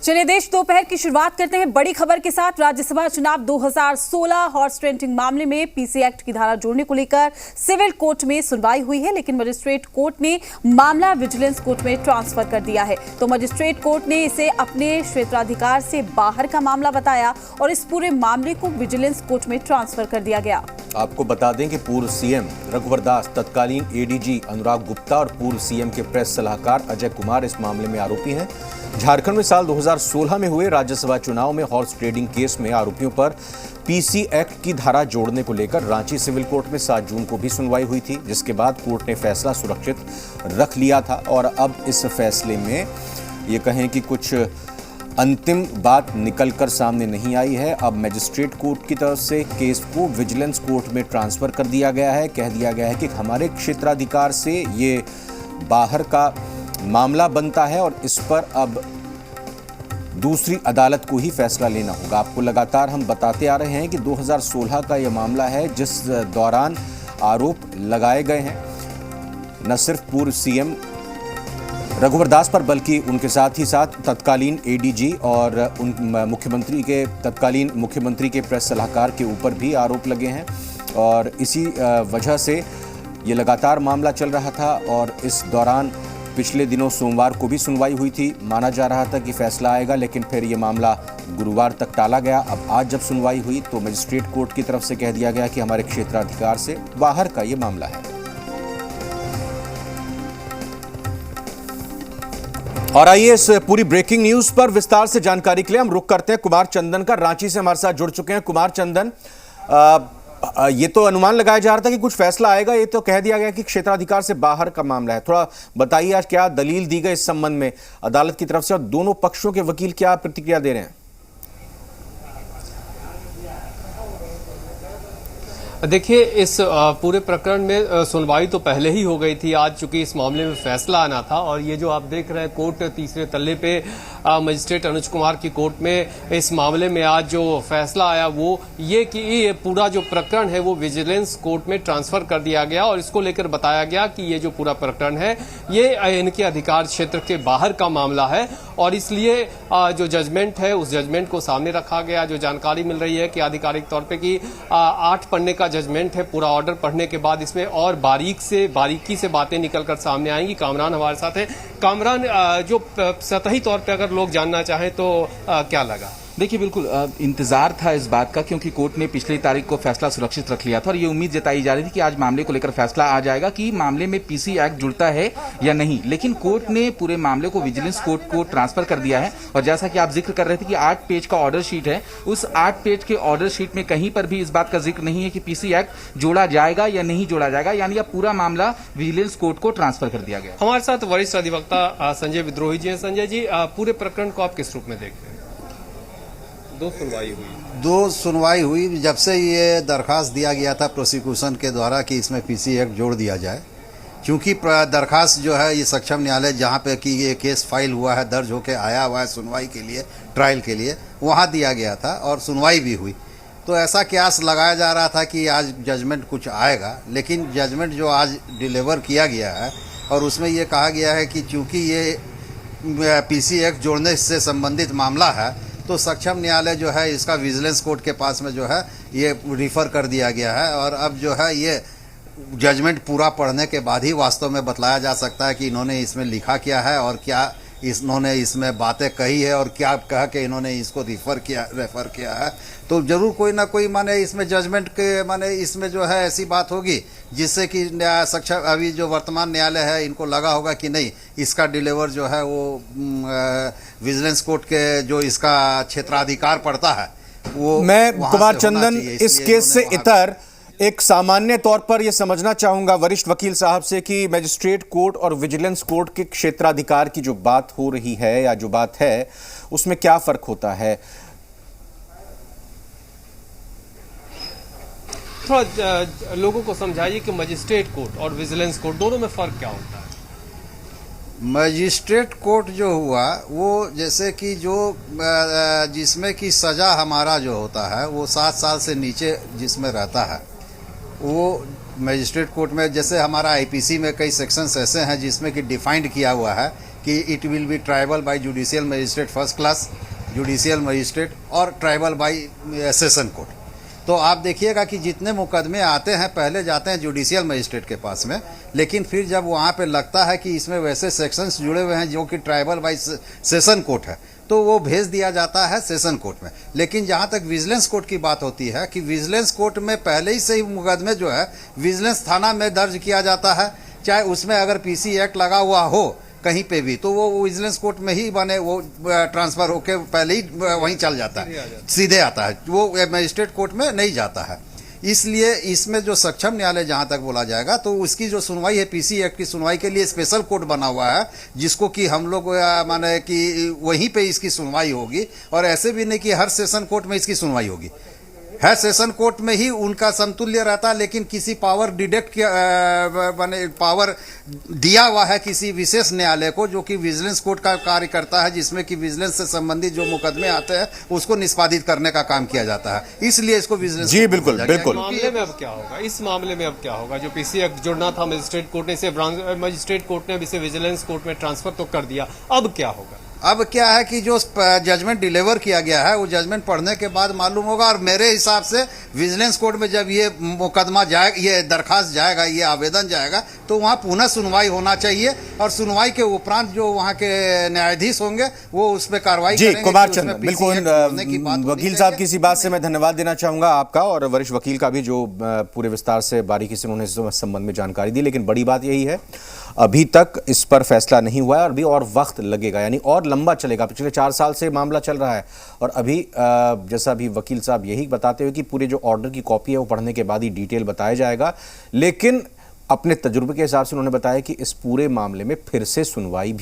चलिए देश दोपहर की शुरुआत करते हैं बड़ी खबर के साथ। राज्यसभा चुनाव 2016 हॉर्स ट्रेडिंग मामले में पीसी एक्ट की धारा जोड़ने को लेकर सिविल कोर्ट में सुनवाई हुई है, लेकिन मजिस्ट्रेट कोर्ट ने मामला विजिलेंस कोर्ट में ट्रांसफर कर दिया है। तो मजिस्ट्रेट कोर्ट ने इसे अपने क्षेत्राधिकार से बाहर का मामला बताया और इस पूरे मामले को विजिलेंस कोर्ट में ट्रांसफर कर दिया गया। आपको बता दें कि पूर्व सीएम रघुवर दास, तत्कालीन एडीजी अनुराग गुप्ता और पूर्व सीएम के प्रेस सलाहकार अजय कुमार इस मामले में आरोपी हैं। झारखंड में साल 2016 में हुए राज्यसभा चुनाव में हॉर्स ट्रेडिंग केस में आरोपियों पर पीसी एक्ट की धारा जोड़ने को लेकर रांची सिविल कोर्ट में 7 जून को भी सुनवाई हुई थी, जिसके बाद कोर्ट ने फैसला सुरक्षित रख लिया था। और अब इस फैसले में ये कहें कि कुछ अंतिम बात निकलकर सामने नहीं आई है। अब मजिस्ट्रेट कोर्ट की तरफ से केस को विजिलेंस कोर्ट में ट्रांसफर कर दिया गया है। कह दिया गया है कि हमारे क्षेत्राधिकार से ये बाहर का मामला बनता है और इस पर अब दूसरी अदालत को ही फैसला लेना होगा। आपको लगातार हम बताते आ रहे हैं कि 2016 का यह मामला है, जिस दौरान आरोप लगाए गए हैं न सिर्फ पूर्व सीएम रघुवर दास पर, बल्कि उनके साथ ही साथ तत्कालीन एडीजी और तत्कालीन मुख्यमंत्री के प्रेस सलाहकार के ऊपर भी आरोप लगे हैं। और इसी वजह से ये लगातार मामला चल रहा था और इस दौरान पिछले दिनों सोमवार को भी सुनवाई हुई थी। माना जा रहा था कि फैसला आएगा, लेकिन फिर ये मामला गुरुवार तक टाला गया। अब आज जब सुनवाई हुई तो मजिस्ट्रेट कोर्ट की तरफ से कह दिया गया कि हमारे क्षेत्राधिकार से बाहर का ये मामला है। और आइए इस पूरी ब्रेकिंग न्यूज पर विस्तार से जानकारी के लिए हम रुख करते हैं कुमार चंदन का। रांची से हमारे साथ जुड़ चुके हैं कुमार चंदन। ये तो अनुमान लगाया जा रहा था कि कुछ फैसला आएगा, ये तो कह दिया गया कि क्षेत्राधिकार से बाहर का मामला है। थोड़ा बताइए आज क्या दलील दी गई इस संबंध में अदालत की तरफ से और दोनों पक्षों के वकील क्या प्रतिक्रिया दे रहे हैं? देखिए, इस पूरे प्रकरण में सुनवाई तो पहले ही हो गई थी। आज चूंकि इस मामले में फैसला आना था और ये जो आप देख रहे हैं कोर्ट तीसरे तल्ले पे मजिस्ट्रेट अनुज कुमार की कोर्ट में इस मामले में आज जो फैसला आया वो ये कि ये पूरा जो प्रकरण है वो विजिलेंस कोर्ट में ट्रांसफर कर दिया गया और इसको लेकर बताया गया कि ये जो पूरा प्रकरण है ये इनके अधिकार क्षेत्र के बाहर का मामला है और इसलिए जो जजमेंट है उस जजमेंट को सामने रखा गया। जो जानकारी मिल रही है कि आधिकारिक तौर पे कि 8 पन्ने का जजमेंट है। पूरा ऑर्डर पढ़ने के बाद इसमें और बारीकी से बातें निकलकर सामने आएंगी। कामरान हमारे साथ है। कामरान, जो सतही तौर पे अगर लोग जानना चाहें तो क्या लगा? देखिए, बिल्कुल इंतजार था इस बात का, क्योंकि कोर्ट ने पिछली तारीख को फैसला सुरक्षित रख लिया था और ये उम्मीद जताई जा रही थी कि आज मामले को लेकर फैसला आ जाएगा कि मामले में पीसी एक्ट जुड़ता है या नहीं। लेकिन कोर्ट ने पूरे मामले को विजिलेंस कोर्ट को ट्रांसफर कर दिया है और जैसा कि आप जिक्र कर रहे थे कि 8 पेज का ऑर्डर शीट है, उस 8 पेज के ऑर्डर शीट में कहीं पर भी इस बात का जिक्र नहीं है कि पीसी एक्ट जोड़ा जाएगा या नहीं जोड़ा जाएगा, यानी अब पूरा मामला विजिलेंस कोर्ट को ट्रांसफर कर दिया गया। हमारे साथ वरिष्ठ अधिवक्ता संजय विद्रोही जी हैं। संजय जी, पूरे प्रकरण को आप किस रूप में देखते हैं? दो सुनवाई हुई जब से ये दरखास्त दिया गया था प्रोसिक्यूशन के द्वारा कि इसमें पीसी एक्ट जोड़ दिया जाए। क्योंकि दरखास्त जो है ये सक्षम न्यायालय जहाँ पे कि ये केस फाइल हुआ है, दर्ज होके आया हुआ है सुनवाई के लिए, ट्रायल के लिए, वहाँ दिया गया था और सुनवाई भी हुई। तो ऐसा क्यास लगाया जा रहा था कि आज जजमेंट कुछ आएगा, लेकिन जजमेंट जो आज डिलीवर किया गया है और उसमें ये कहा गया है कि चूँकि ये पीसी एक्ट जोड़ने से संबंधित मामला है तो सक्षम न्यायालय जो है इसका विजिलेंस कोर्ट के पास में जो है ये रिफ़र कर दिया गया है। और अब जो है ये जजमेंट पूरा पढ़ने के बाद ही वास्तव में बतलाया जा सकता है कि इन्होंने इसमें लिखा क्या है और क्या इन्होंने इसमें बातें कही है और क्या कह के इन्होंने इसको रेफ़र किया है। तो जरूर कोई ना कोई माने इसमें जजमेंट के माने इसमें जो है ऐसी बात होगी जिससे कि सक्षम अभी जो वर्तमान न्यायालय है इनको लगा होगा कि नहीं, इसका डिलीवर जो है वो विजिलेंस कोर्ट के जो इसका क्षेत्राधिकार पड़ता है वो। मैं कुमार चंदन इस केस से इतर एक सामान्य तौर पर यह समझना चाहूंगा वरिष्ठ वकील साहब से कि मजिस्ट्रेट कोर्ट और विजिलेंस कोर्ट के क्षेत्राधिकार की जो बात हो रही है या जो बात है उसमें क्या फर्क होता है? थोड़ा लोगों को समझाइए कि मजिस्ट्रेट कोर्ट और विजिलेंस कोर्ट दोनों में फर्क क्या होता है? मजिस्ट्रेट कोर्ट जो हुआ वो जैसे कि जो जिसमें कि सज़ा हमारा जो होता है वो 7 साल से नीचे जिसमें रहता है वो मजिस्ट्रेट कोर्ट में, जैसे हमारा आईपीसी में कई सेक्शंस ऐसे हैं जिसमें कि डिफाइंड किया हुआ है कि कि it will be tribal bye judicial magistrate first class, judicial magistrate और ट्राइबल बाय सेशन कोर्ट। तो आप देखिएगा कि जितने मुकदमे आते हैं पहले जाते हैं जुडिशियल मजिस्ट्रेट के पास में, लेकिन फिर जब वहाँ पे लगता है कि इसमें वैसे सेक्शंस जुड़े हुए हैं जो कि ट्राइबल बाय सेशन कोर्ट है, तो वो भेज दिया जाता है सेशन कोर्ट में। लेकिन जहाँ तक विजिलेंस कोर्ट की बात होती है कि विजिलेंस कोर्ट में पहले ही से ही मुकदमे जो है विजिलेंस थाना में दर्ज किया जाता है, चाहे उसमें अगर पीसी एक्ट लगा हुआ हो कहीं पे भी, तो वो विजिलेंस कोर्ट में ही बने वो ट्रांसफर होके पहले ही वहीं चल जाता है, सीधे आता है, वो मजिस्ट्रेट कोर्ट में नहीं जाता है। इसलिए इसमें जो सक्षम न्यायालय जहां तक बोला जाएगा तो उसकी जो सुनवाई है पीसी एक्ट की सुनवाई के लिए स्पेशल कोर्ट बना हुआ है, जिसको कि हम लोग माने कि वहीं पे इसकी सुनवाई होगी। और ऐसे भी नहीं कि हर सेशन कोर्ट में इसकी सुनवाई होगी, है सेशन कोर्ट में ही उनका समतुल्य रहता है, लेकिन किसी पावर डिडक्ट माने पावर दिया हुआ है किसी विशेष न्यायालय को जो कि विजिलेंस कोर्ट का कार्य करता है, जिसमें कि विजिलेंस से संबंधित जो मुकदमे आते हैं उसको निष्पादित करने का काम किया जाता है। इसलिए इसको विजिलेंस जी बिल्कुल बिल्कुल। मामले में अब क्या होगा, इस मामले में अब क्या होगा? जो पीसी एक्ट जुड़ना था मजिस्ट्रेट कोर्ट ने इसे मजिस्ट्रेट कोर्ट ने इसे विजिलेंस कोर्ट में ट्रांसफर तो कर दिया, अब क्या होगा? अब क्या है कि जो जजमेंट डिलीवर किया गया है वो जजमेंट पढ़ने के बाद मालूम होगा। और मेरे हिसाब से विजिलेंस कोर्ट में जब ये मुकदमा जाएगा, ये दरखास्त जाएगा, ये आवेदन जाएगा, तो वहाँ पुनः सुनवाई होना चाहिए और सुनवाई के उपरांत जो वहाँ के न्यायाधीश होंगे वो उस पर कार्रवाई जी करेंगे। कुमार चंद्र, बिल्कुल वकील साहब की इसी बात से मैं धन्यवाद देना चाहूंगा आपका और वरिष्ठ वकील का भी, जो पूरे विस्तार से बारीकी से उन्होंने इस संबंध में जानकारी दी। लेकिन बड़ी बात यही है अभी तक इस पर फैसला नहीं हुआ है और अभी और वक्त लगेगा, यानी और लंबा चलेगा। पिछले 4 साल से मामला चल रहा है और अभी जैसा अभी वकील साहब यही बताते हुए कि पूरे जो ऑर्डर की कॉपी है वो पढ़ने के बाद ही डिटेल बताया जाएगा। लेकिन अपने तजुर्बे के हिसाब से उन्होंने बताया कि इस पूरे मामले में फिर से सुनवाई भी